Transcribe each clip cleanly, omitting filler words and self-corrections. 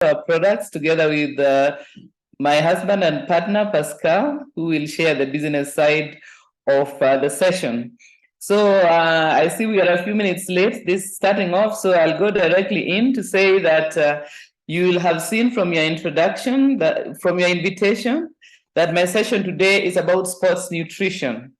our products together with my husband and partner, Pascal, who will share the business side of the session. So I see we are a few minutes late this starting off, so I'll go directly in to say that you will have seen from your introduction, from your invitation, that my session today is about sports nutrition.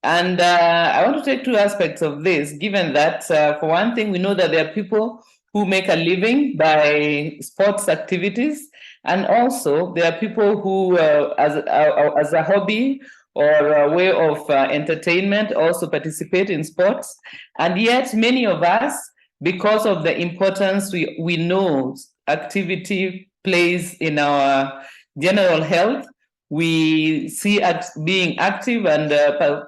And I want to take two aspects of this, given that, for one thing, we know that there are people who make a living by sports activities. And also, there are people who, as a hobby or a way of entertainment, also participate in sports. And yet, many of us, because of the importance we know activity plays in our general health, we see being active and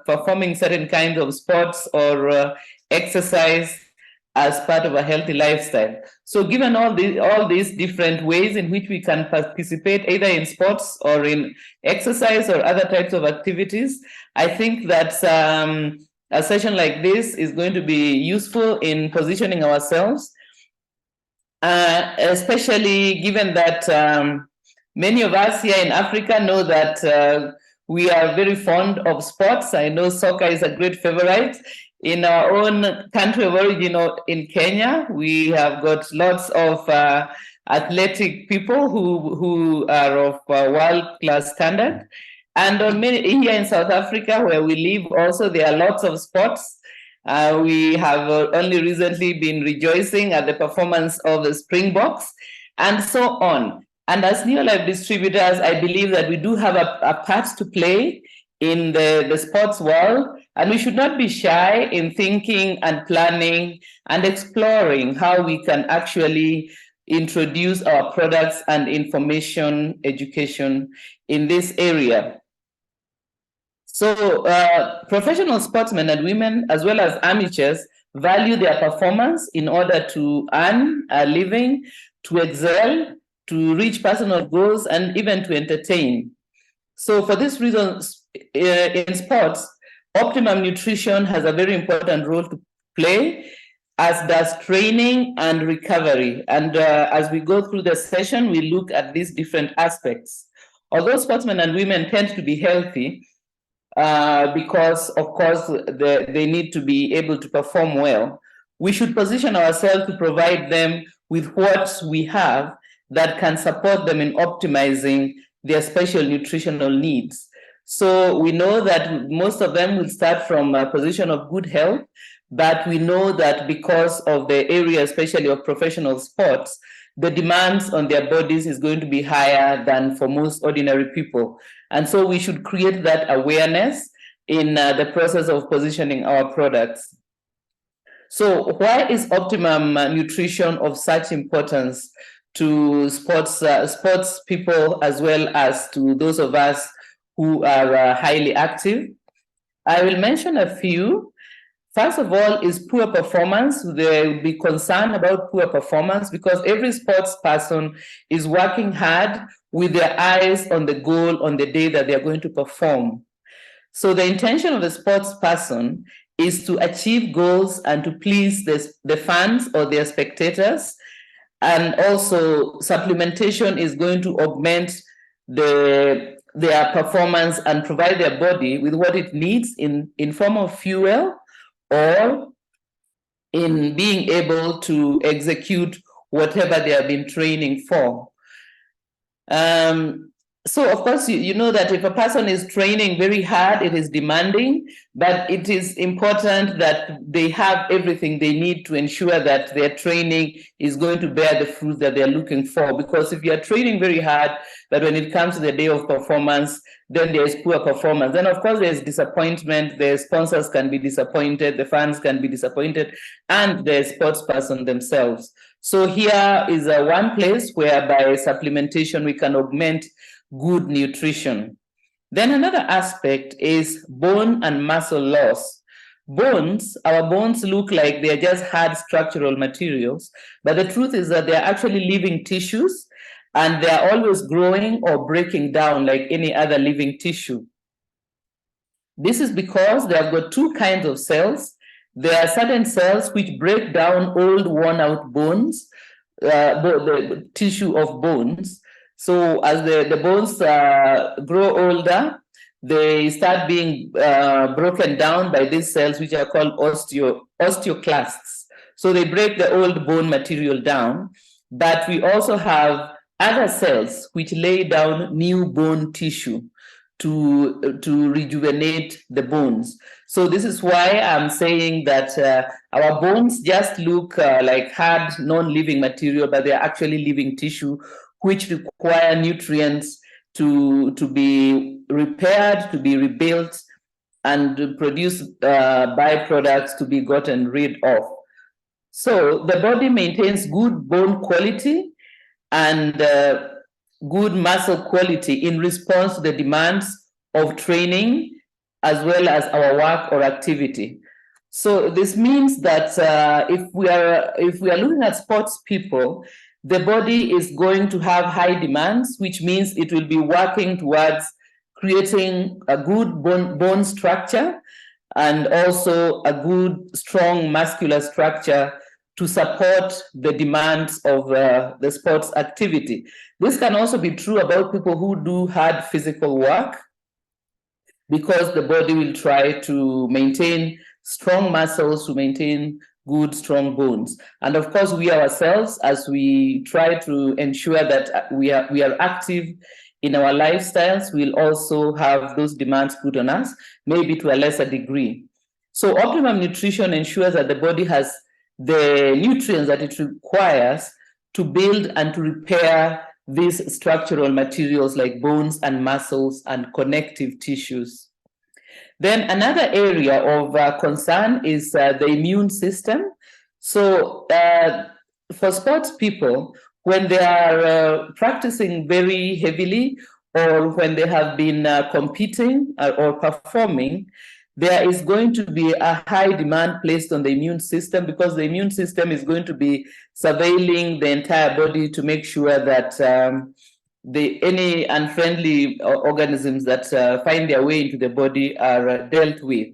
performing certain kinds of sports or exercise as part of a healthy lifestyle. So given all these different ways in which we can participate either in sports or in exercise or other types of activities, I think that a session like this is going to be useful in positioning ourselves, especially given that many of us here in Africa know that we are very fond of sports. I know soccer is a great favorite. In our own country of origin, in Kenya, we have got lots of athletic people who are of world-class standard. And here in South Africa, where we live also, there are lots of sports. We have only recently been rejoicing at the performance of the Springboks and so on. And as Neolife distributors, I believe that we do have a part to play in the sports world, and we should not be shy in thinking and planning and exploring how we can actually introduce our products and information education in this area. So professional sportsmen and women, as well as amateurs, value their performance in order to earn a living, to excel, to reach personal goals, and even to entertain. So for this reason, in sports, optimum nutrition has a very important role to play, as does training and recovery. And as we go through the session, we look at these different aspects. Although sportsmen and women tend to be healthy, because, of course, they need to be able to perform well, we should position ourselves to provide them with what we have that can support them in optimizing their special nutritional needs. So we know that most of them will start from a position of good health, but we know that because of the area, especially of professional sports, the demands on their bodies is going to be higher than for most ordinary people. And so we should create that awareness in the process of positioning our products. So why is optimum nutrition of such importance to sports people as well as to those of us who are highly active? I will mention a few. First of all is poor performance. They will be concerned about poor performance because every sports person is working hard with their eyes on the goal on the day that they are going to perform. So the intention of the sports person is to achieve goals and to please the fans or their spectators. And also supplementation is going to augment their performance and provide their body with what it needs in form of fuel or in being able to execute whatever they have been training for. So, of course, you know that if a person is training very hard, it is demanding, but it is important that they have everything they need to ensure that their training is going to bear the fruit that they're looking for. Because if you're training very hard, but when it comes to the day of performance, then there's poor performance. Then, of course, there's disappointment. The sponsors can be disappointed, the fans can be disappointed, and the sports person themselves. So here is one place where by supplementation we can augment good nutrition. Then another aspect is bone and muscle loss. Our bones look like they're just hard structural materials, but the truth is that they're actually living tissues and they're always growing or breaking down like any other living tissue. This is because they have got two kinds of cells. There are certain cells which break down old worn out bones, the tissue of bones. So as the bones grow older, they start being broken down by these cells, which are called osteoclasts. So they break the old bone material down, but we also have other cells which lay down new bone tissue to rejuvenate the bones. So this is why I'm saying that our bones just look like hard, non-living material, but they're actually living tissue, which require nutrients to be repaired, to be rebuilt, and to produce byproducts to be gotten rid of. So the body maintains good bone quality and good muscle quality in response to the demands of training as well as our work or activity. So this means that if we are looking at sports people, the body is going to have high demands, which means it will be working towards creating a good bone structure and also a good, strong muscular structure to support the demands of the sports activity. This can also be true about people who do hard physical work, because the body will try to maintain strong muscles, to maintain good, strong bones. And of course, we ourselves, as we try to ensure that we are active in our lifestyles, we'll also have those demands put on us, maybe to a lesser degree. So optimum nutrition ensures that the body has the nutrients that it requires to build and to repair these structural materials like bones and muscles and connective tissues. Then another area of concern is the immune system. So for sports people, when they are practicing very heavily, or when they have been competing or performing, there is going to be a high demand placed on the immune system, because the immune system is going to be surveilling the entire body to make sure that any unfriendly organisms that find their way into the body are dealt with.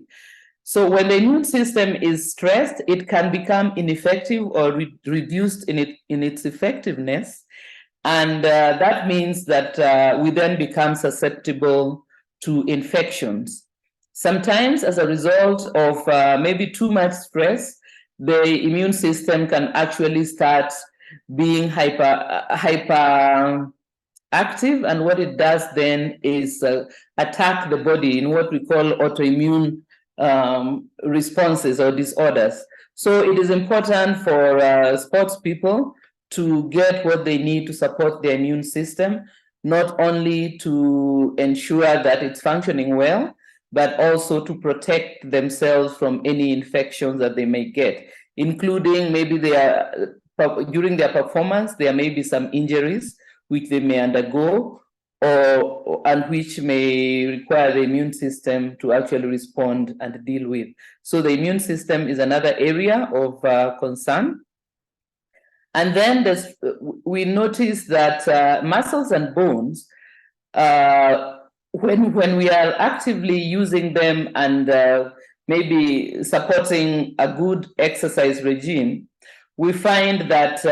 So when the immune system is stressed, it can become ineffective or reduced in its effectiveness. And that means that we then become susceptible to infections. Sometimes, as a result of maybe too much stress, the immune system can actually start being hyper active, and what it does then is attack the body in what we call autoimmune responses or disorders. So it is important for sports people to get what they need to support their immune system, not only to ensure that it's functioning well, but also to protect themselves from any infections that they may get, including maybe during their performance, there may be some injuries which they may undergo, and which may require the immune system to actually respond and deal with. So the immune system is another area of concern. And then we notice that muscles and bones, when we are actively using them and maybe supporting a good exercise regime, we find that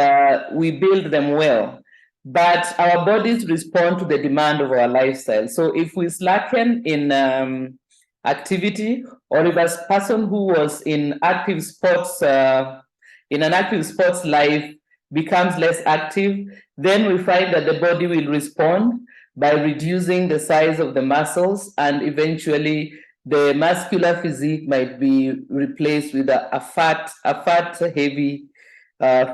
we build them well, but our bodies respond to the demand of our lifestyle. So if we slacken in activity, or if a person who was in active sports, in an active sports life, becomes less active, then we find that the body will respond by reducing the size of the muscles, and eventually the muscular physique might be replaced with a fat, heavy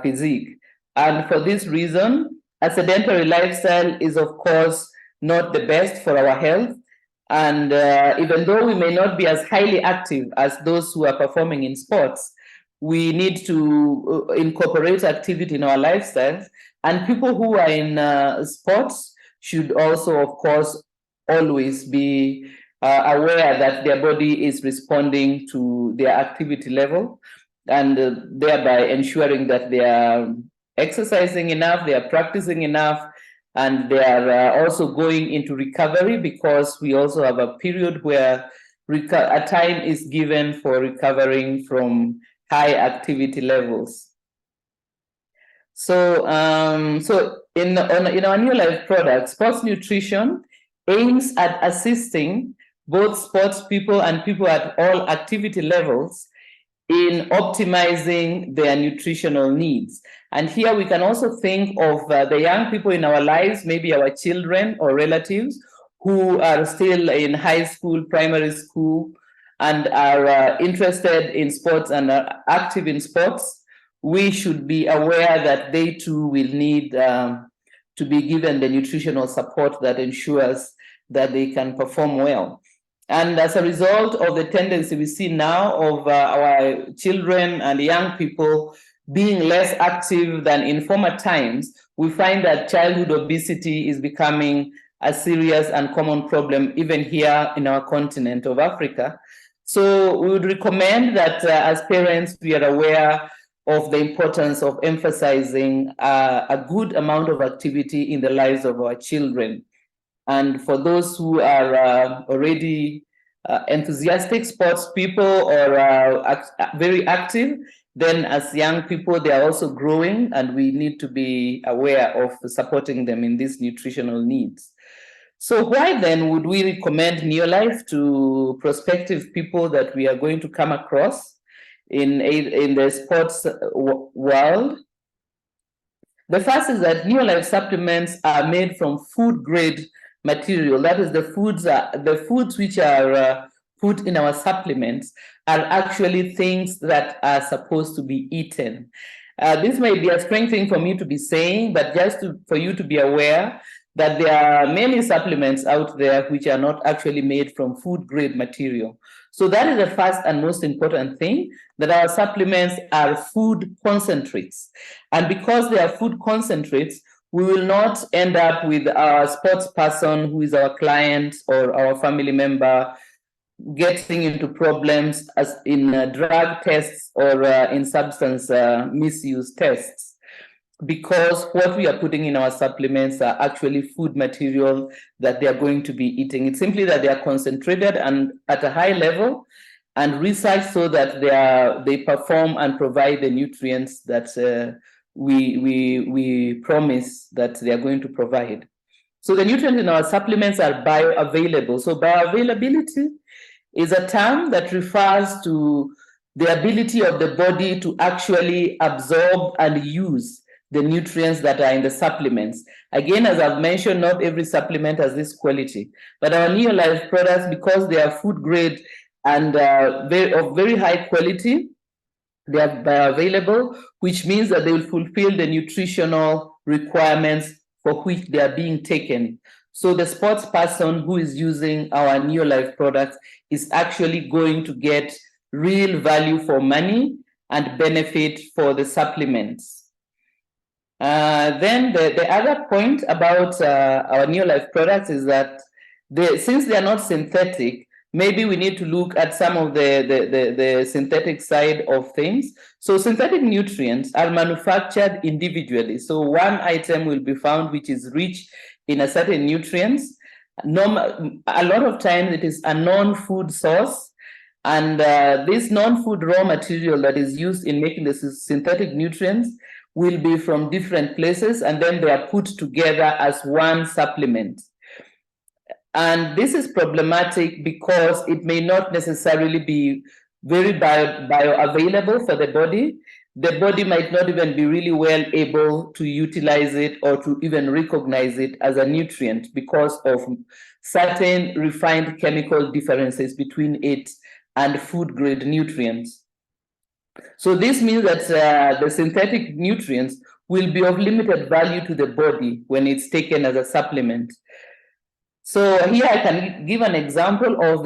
physique. And for this reason, a sedentary lifestyle is, of course, not the best for our health. And even though we may not be as highly active as those who are performing in sports, we need to incorporate activity in our lifestyles. And people who are in sports should also, of course, always be aware that their body is responding to their activity level, and thereby ensuring that they are exercising enough, they are practicing enough, and they are also going into recovery, because we also have a period where a time is given for recovering from high activity levels. So in our New Life product, sports nutrition aims at assisting both sports people and people at all activity levels in optimizing their nutritional needs. And here we can also think of the young people in our lives, maybe our children or relatives who are still in high school, primary school, and are interested in sports and are active in sports. We should be aware that they too will need to be given the nutritional support that ensures that they can perform well. And as a result of the tendency we see now of our children and young people being less active than in former times, we find that childhood obesity is becoming a serious and common problem even here in our continent of Africa. So we would recommend that as parents, we are aware of the importance of emphasizing a good amount of activity in the lives of our children. And for those who are already enthusiastic sports people or very active, then as young people, they are also growing, and we need to be aware of supporting them in these nutritional needs. So why then would we recommend Neolife to prospective people that we are going to come across in the sports world? The first is that Neolife supplements are made from food grade material. That is, the foods which are put in our supplements are actually things that are supposed to be eaten. This may be a strange thing for me to be saying, but just for you to be aware that there are many supplements out there which are not actually made from food grade material. So that is the first and most important thing, that our supplements are food concentrates. And because they are food concentrates, we will not end up with our sports person who is our client or our family member getting into problems as in drug tests or in substance misuse tests, because what we are putting in our supplements are actually food material that they are going to be eating. It's simply that they are concentrated and at a high level and researched so that they perform and provide the nutrients that we promise that they are going to provide. So the nutrients in our supplements are bioavailable. So bioavailability is a term that refers to the ability of the body to actually absorb and use the nutrients that are in the supplements. Again, as I've mentioned, not every supplement has this quality, but our Neolife products, because they are food grade and of very high quality, they are bioavailable, which means that they will fulfill the nutritional requirements for which they are being taken. So the sports person who is using our Neolife products is actually going to get real value for money and benefit for the supplements. Then the other point about our Neolife products is that since they are not synthetic, maybe we need to look at some of the synthetic side of things. So synthetic nutrients are manufactured individually. So one item will be found which is rich in a certain nutrients. A lot of times it is a non-food source. And this non-food raw material that is used in making the synthetic nutrients will be from different places, and then they are put together as one supplement. And this is problematic because it may not necessarily be very bioavailable for the body. The body might not even be really well able to utilize it or to even recognize it as a nutrient because of certain refined chemical differences between it and food grade nutrients. So this means that the synthetic nutrients will be of limited value to the body when it's taken as a supplement. So here I can give an example of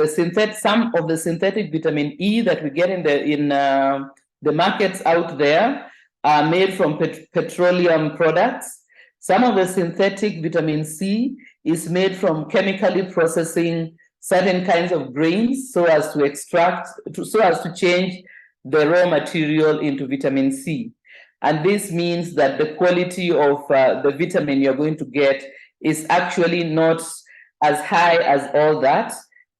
some of the synthetic vitamin E that we get in the markets out there are made from petroleum products. Some of the synthetic vitamin C is made from chemically processing certain kinds of grains so as to change the raw material into vitamin C. And this means that the quality of the vitamin you're going to get is actually not as high as all that.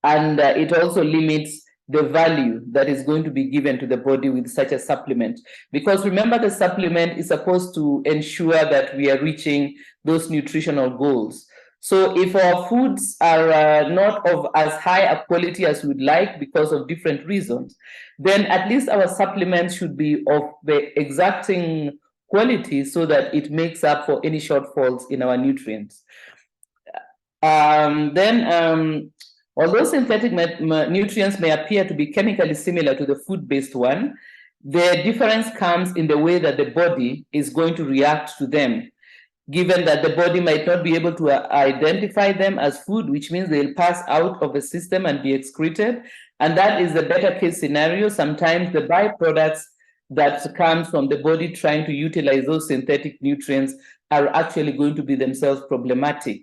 And it also limits the value that is going to be given to the body with such a supplement. Because remember, the supplement is supposed to ensure that we are reaching those nutritional goals. So if our foods are not of as high a quality as we'd like because of different reasons, then at least our supplements should be of the exacting quality so that it makes up for any shortfalls in our nutrients. Although synthetic nutrients may appear to be chemically similar to the food-based one, the difference comes in the way that the body is going to react to them, given that the body might not be able to identify them as food, which means they'll pass out of the system and be excreted. And that is the better case scenario. Sometimes the byproducts that comes from the body trying to utilize those synthetic nutrients are actually going to be themselves problematic.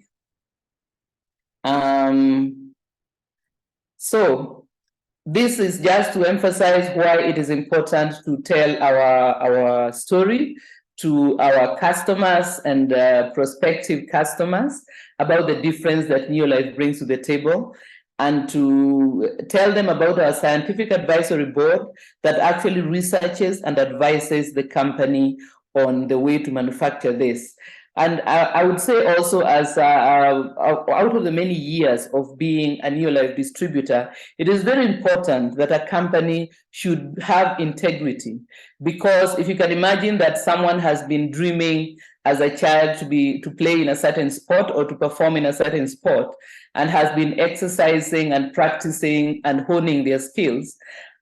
So this is just to emphasize why it is important to tell our story to our customers and prospective customers about the difference that Neolife brings to the table, and to tell them about our scientific advisory board that actually researches and advises the company on the way to manufacture this. And I would say also, as out of the many years of being a Neolife distributor, it is very important that a company should have integrity. Because if you can imagine that someone has been dreaming as a child to play in a certain sport or to perform in a certain sport, and has been exercising and practicing and honing their skills,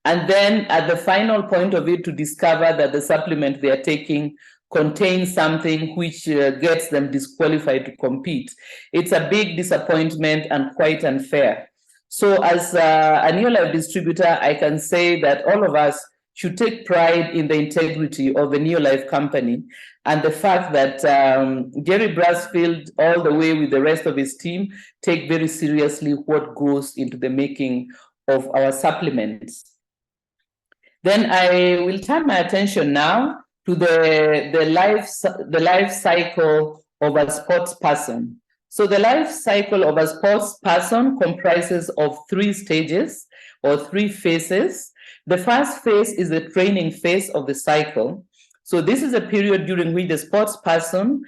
and then at the final point of it to discover that the supplement they are taking contains something which gets them disqualified to compete. It's a big disappointment and quite unfair. So as a Neolife distributor, I can say that all of us should take pride in the integrity of the Neolife company and the fact that Jerry Brasfield, all the way with the rest of his team, take very seriously what goes into the making of our supplements. Then I will turn my attention now to the life cycle of a sports person. So the life cycle of a sports person comprises of 3 stages or 3 phases. The first phase is the training phase of the cycle. So this is a period during which the sports person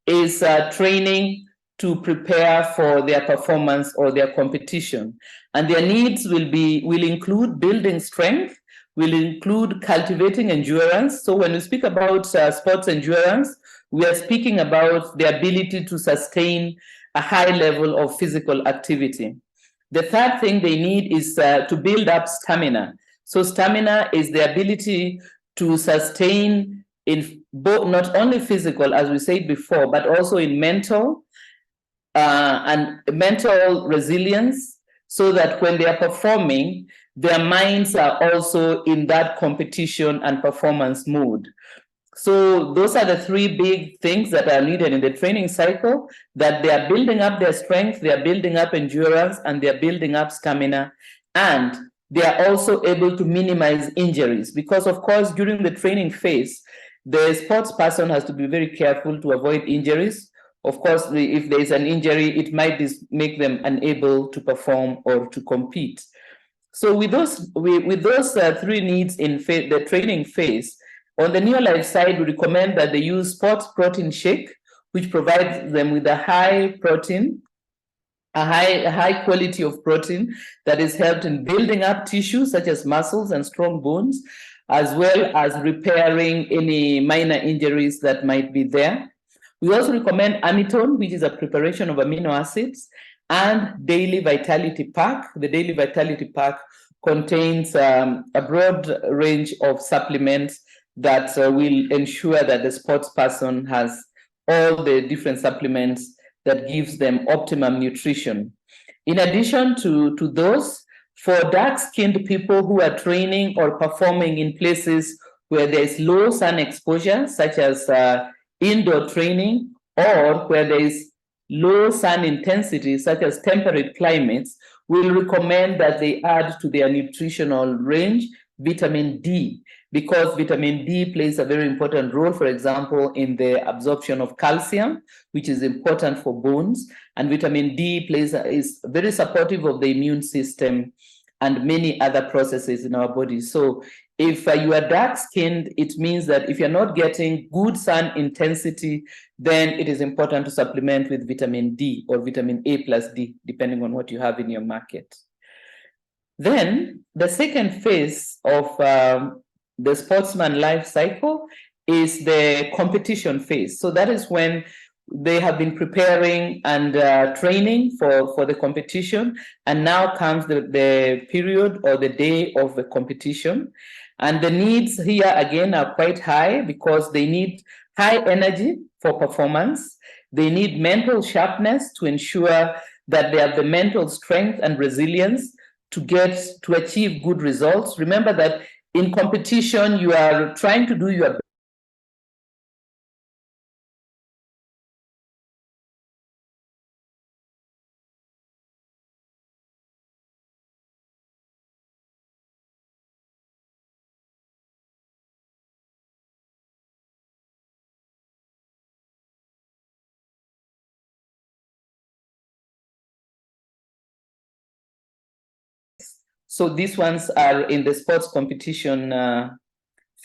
is training to prepare for their performance or their competition. And their needs will include building strength, will include cultivating endurance. So when we speak about sports endurance, we are speaking about the ability to sustain a high level of physical activity. The third thing they need is to build up stamina. So stamina is the ability to sustain in both, not only physical, as we said before, but also in mental and mental resilience, so that when they are performing, their minds are also in that competition and performance mood. So those are the 3 big things that are needed in the training cycle, that they are building up their strength, they are building up endurance, and they are building up stamina. And they are also able to minimize injuries, because of course, during the training phase, the sports person has to be very careful to avoid injuries. Of course, if there is an injury, it might make them unable to perform or to compete. So with those 3 needs in the training phase, on the Neolife side, we recommend that they use sports protein shake, which provides them with a high protein, a high quality of protein that is helped in building up tissues such as muscles and strong bones, as well as repairing any minor injuries that might be there. We also recommend Amitone, which is a preparation of amino acids, and Daily Vitality Pack. The Daily Vitality Pack contains a broad range of supplements that will ensure that the sports person has all the different supplements that gives them optimum nutrition. In addition to those, for dark-skinned people who are training or performing in places where there is low sun exposure, such as indoor training, or where there is low sun intensity, such as temperate climates, we'll recommend that they add to their nutritional range vitamin D, because vitamin D plays a very important role, for example, in the absorption of calcium, which is important for bones. And vitamin D is very supportive of the immune system and many other processes in our body. So if you are dark-skinned, it means that if you're not getting good sun intensity, then it is important to supplement with vitamin D or vitamin A plus D, depending on what you have in your market. Then the second phase of the sportsman life cycle is the competition phase. So that is when they have been preparing and training for the competition, and now comes the period or the day of the competition. And the needs here again are quite high because they need high energy for performance. They need mental sharpness to ensure that they have the mental strength and resilience to achieve good results. Remember that in competition, you are trying to do your So these ones are in the sports competition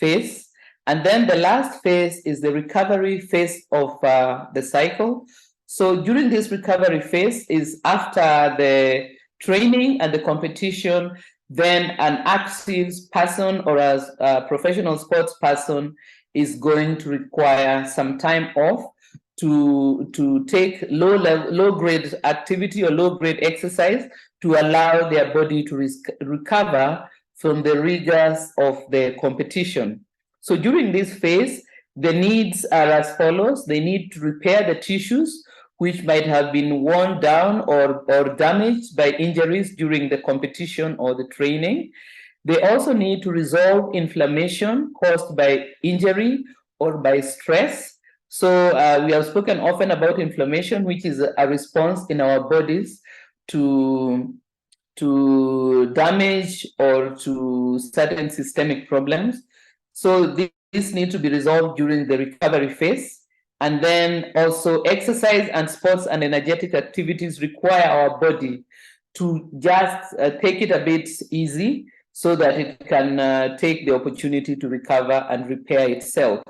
phase. And then the last phase is the recovery phase of the cycle. So during this recovery phase is after the training and the competition, then an active person or a professional sports person is going to require some time off to take low grade activity or low grade exercise to allow their body to recover from the rigors of the competition. So during this phase, the needs are as follows. They need to repair the tissues which might have been worn down or damaged by injuries during the competition or the training. They also need to resolve inflammation caused by injury or by stress. So we have spoken often about inflammation, which is a response in our bodies to damage or to certain systemic problems. So this needs to be resolved during the recovery phase. And then also exercise and sports and energetic activities require our body to just take it a bit easy so that it can take the opportunity to recover and repair itself.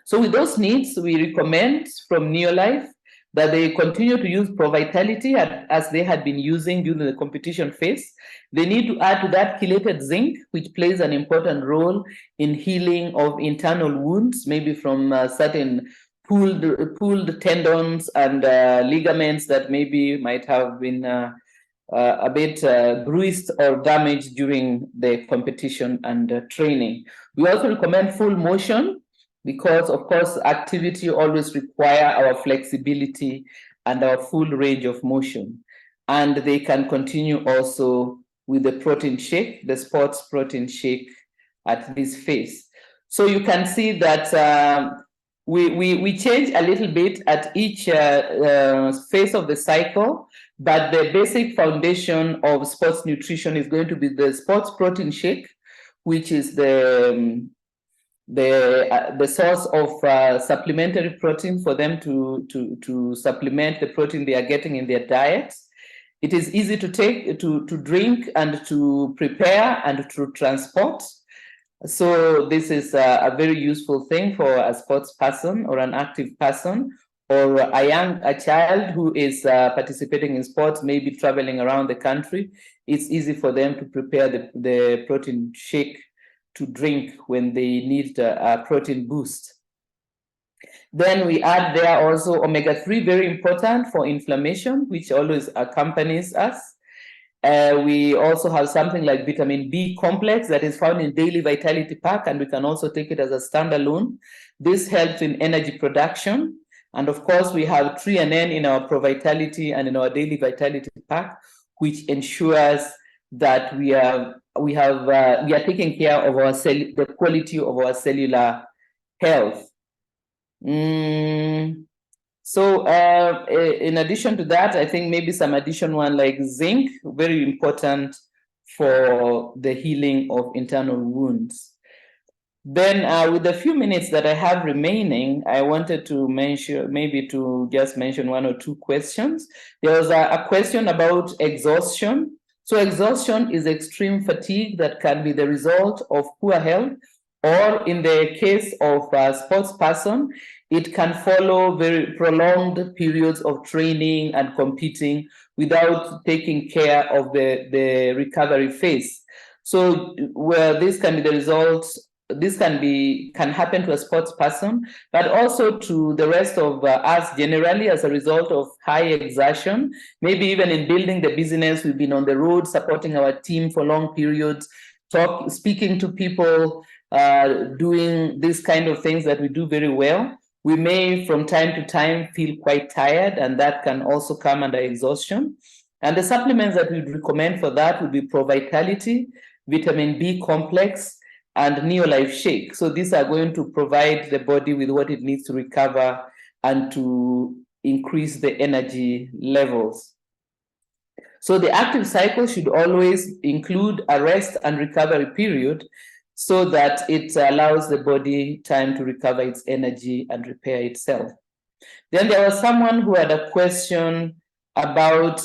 So with those needs, we recommend from Neolife that they continue to use Pro Vitality as they had been using during the competition phase. They need to add to that chelated zinc, which plays an important role in healing of internal wounds, maybe from certain pulled tendons and ligaments that maybe might have been a bit bruised or damaged during the competition and training. We also recommend full motion because, of course, activity always require our flexibility and our full range of motion. And they can continue also with the protein shake, the sports protein shake at this phase. So you can see that we change a little bit at each phase of the cycle, but the basic foundation of sports nutrition is going to be the sports protein shake, which is the source of supplementary protein for them to supplement the protein they are getting in their diet. It is easy to take, to drink, and to prepare and to transport. So this is a very useful thing for a sports person or an active person or a child who is participating in sports, maybe traveling around the country. It's easy for them to prepare the protein shake to drink when they need a protein boost. Then we add there also omega-3, very important for inflammation, which always accompanies us. We also have something like vitamin B complex that is found in Daily Vitality Pack, and we can also take it as a standalone. This helps in energy production. And of course, we have N in our Pro Vitality and in our Daily Vitality Pack, which ensures that we are taking care of the quality of our cellular health. So in addition to that, I think maybe some additional one like zinc, very important for the healing of internal wounds. Then with the few minutes that I have remaining, I wanted to just mention one or two questions. There was a question about exhaustion. So exhaustion is extreme fatigue that can be the result of poor health, or in the case of a sports person, it can follow very prolonged periods of training and competing without taking care of the recovery phase. So where this can be the result, this can happen to a sports person, but also to the rest of us generally as a result of high exertion. Maybe even in building the business, we've been on the road supporting our team for long periods, speaking to people, doing these kind of things that we do very well. We may from time to time feel quite tired, and that can also come under exhaustion. And the supplements that we'd recommend for that would be Pro Vitality, Vitamin B complex, and Neolife Shake. So these are going to provide the body with what it needs to recover and to increase the energy levels. So the active cycle should always include a rest and recovery period so that it allows the body time to recover its energy and repair itself. Then there was someone who had a question about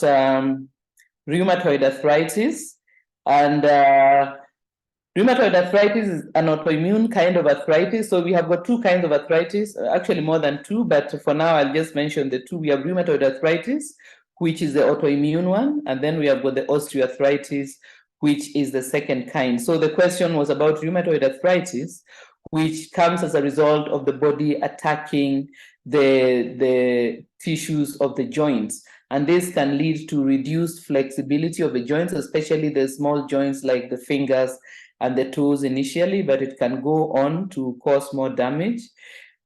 rheumatoid arthritis, and rheumatoid arthritis is an autoimmune kind of arthritis. So we have got two kinds of arthritis, actually more than two, but for now I'll just mention the two. We have rheumatoid arthritis, which is the autoimmune one, and then we have got the osteoarthritis, which is the second kind. So the question was about rheumatoid arthritis, which comes as a result of the body attacking the tissues of the joints. And this can lead to reduced flexibility of the joints, especially the small joints like the fingers and the toes initially, but it can go on to cause more damage.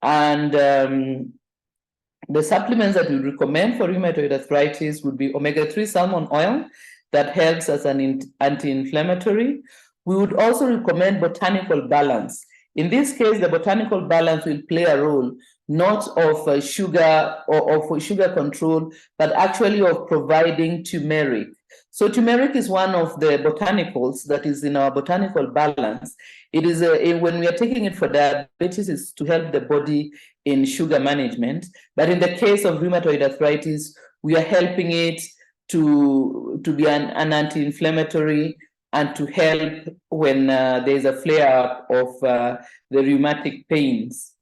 And the supplements that we recommend for rheumatoid arthritis would be omega-3 salmon oil that helps as an anti-inflammatory. We would also recommend botanical balance. In this case, the botanical balance will play a role not of sugar or of sugar control, but actually of providing turmeric. So turmeric is one of the botanicals that is in our botanical balance. It is when we are taking it for diabetes, it's to help the body in sugar management. But in the case of rheumatoid arthritis, we are helping it to be an anti-inflammatory and to help when there's a flare-up of the rheumatic pains.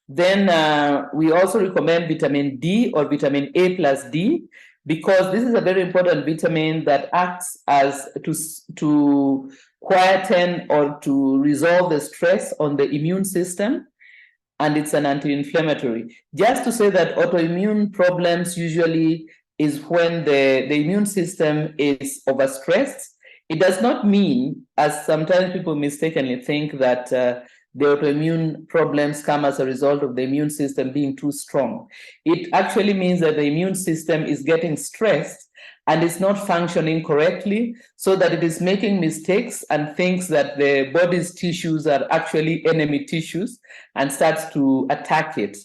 Then we also recommend vitamin D or vitamin A plus D, because this is a very important vitamin that acts as to quieten or to resolve the stress on the immune system, and it's an anti-inflammatory. Just to say that autoimmune problems usually is when the immune system is overstressed. It does not mean, as sometimes people mistakenly think, that the autoimmune problems come as a result of the immune system being too strong. It actually means that the immune system is getting stressed and is not functioning correctly, so that it is making mistakes and thinks that the body's tissues are actually enemy tissues and starts to attack it.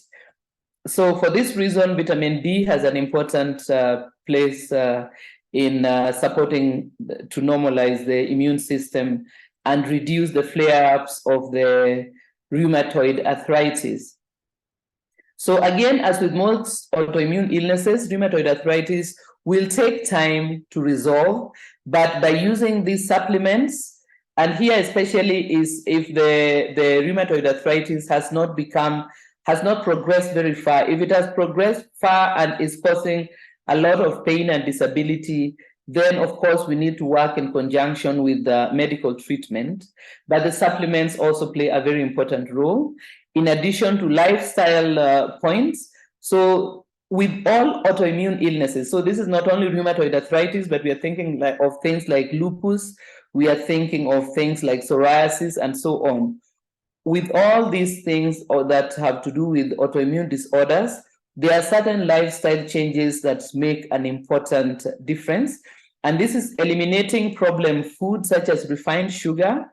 So for this reason, vitamin D has an important place in supporting to normalize the immune system and reduce the flare-ups of the rheumatoid arthritis. So again, as with most autoimmune illnesses, rheumatoid arthritis will take time to resolve, but by using these supplements, and here especially is if the rheumatoid arthritis has not progressed very far. If it has progressed far and is causing a lot of pain and disability, then of course we need to work in conjunction with the medical treatment. But the supplements also play a very important role, in addition to lifestyle points. So with all autoimmune illnesses, so this is not only rheumatoid arthritis, but we are thinking of things like lupus, we are thinking of things like psoriasis and so on. With all these things that have to do with autoimmune disorders, there are certain lifestyle changes that make an important difference. And this is eliminating problem foods such as refined sugar,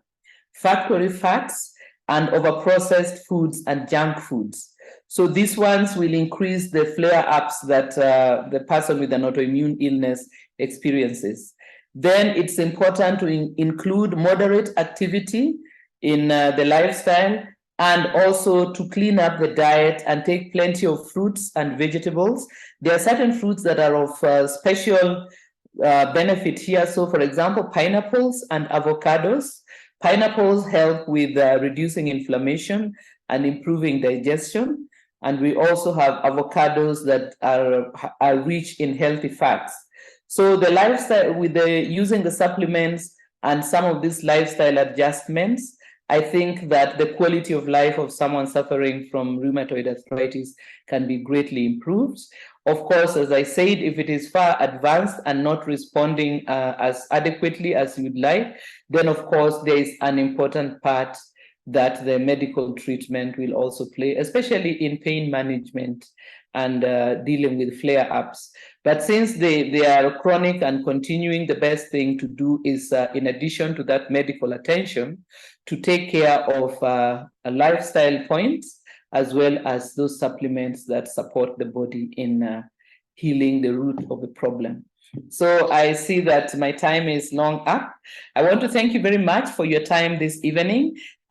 factory fats, and overprocessed foods and junk foods. So these ones will increase the flare-ups that the person with an autoimmune illness experiences. Then it's important to include moderate activity in the lifestyle, and also to clean up the diet and take plenty of fruits and vegetables. There are certain fruits that are of special benefit here. So, for example, pineapples and avocados. Pineapples help with reducing inflammation and improving digestion. And we also have avocados that are rich in healthy fats. So the lifestyle with the using the supplements and some of these lifestyle adjustments, I think that the quality of life of someone suffering from rheumatoid arthritis can be greatly improved. Of course, as I said, if it is far advanced and not responding as adequately as you'd like, then of course there is an important part that the medical treatment will also play, especially in pain management and dealing with flare-ups. But since they are chronic and continuing, the best thing to do is, in addition to that medical attention, to take care of lifestyle points, as well as those supplements that support the body in healing the root of the problem. So I see that my time is long up. I want to thank you very much for your time this evening.